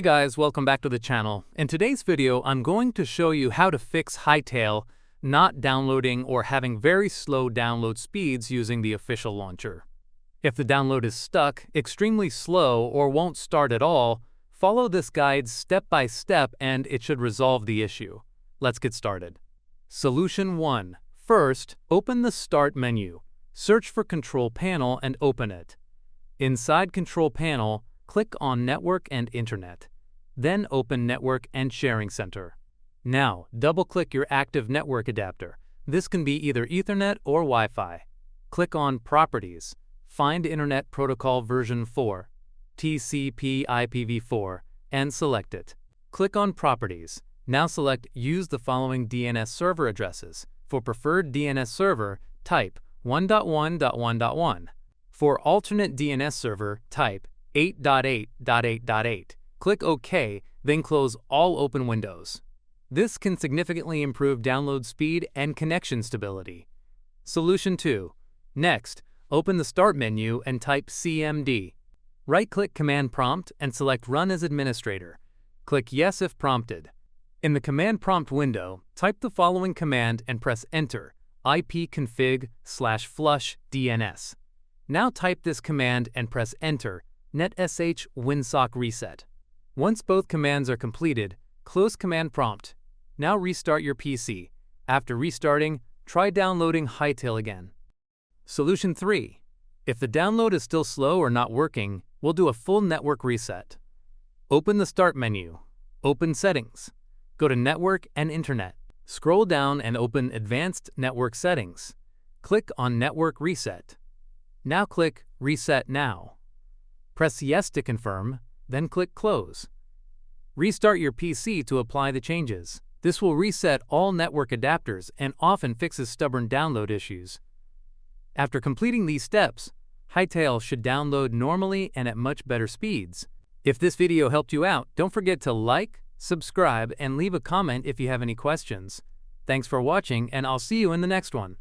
guys, welcome back to the channel. In today's video, I'm going to show you how to fix Hytale not downloading or having very slow download speeds using the official launcher. If the download is stuck, extremely slow, or won't start at all, follow this guide step by step and it should resolve the issue. Let's get started. Solution 1. First, open the Start menu. Search for Control Panel and open it. Inside Control Panel, click on Network and Internet. Then open Network and Sharing Center. Now, double-click your active network adapter. This can be either Ethernet or Wi-Fi. Click on Properties. Find Internet Protocol version 4, TCP/IPv4, and select it. Click on Properties. Now select Use the following DNS server addresses. For preferred DNS server, type 1.1.1.1. For alternate DNS server, type 8.8.8.8. Click OK, then close all open windows. This can significantly improve download speed and connection stability. Solution 2. Next, open the Start menu and type CMD. Right-click Command Prompt and select Run as Administrator. Click Yes if prompted. In the Command Prompt window, type the following command and press Enter, ipconfig/flushdns. Now type this command and press Enter, netsh winsock reset. Once both commands are completed, close Command Prompt. Now restart your PC. After restarting, try downloading Hytale again. Solution 3. If the download is still slow or not working, we'll do a full network reset. Open the Start menu. Open Settings. Go to Network and Internet. Scroll down and open Advanced Network Settings. Click on Network Reset. Now click Reset Now. Press Yes to confirm, then click Close. Restart your PC to apply the changes. This will reset all network adapters and often fixes stubborn download issues. After completing these steps, Hytale should download normally and at much better speeds. If this video helped you out, don't forget to like, subscribe, and leave a comment if you have any questions. Thanks for watching, and I'll see you in the next one.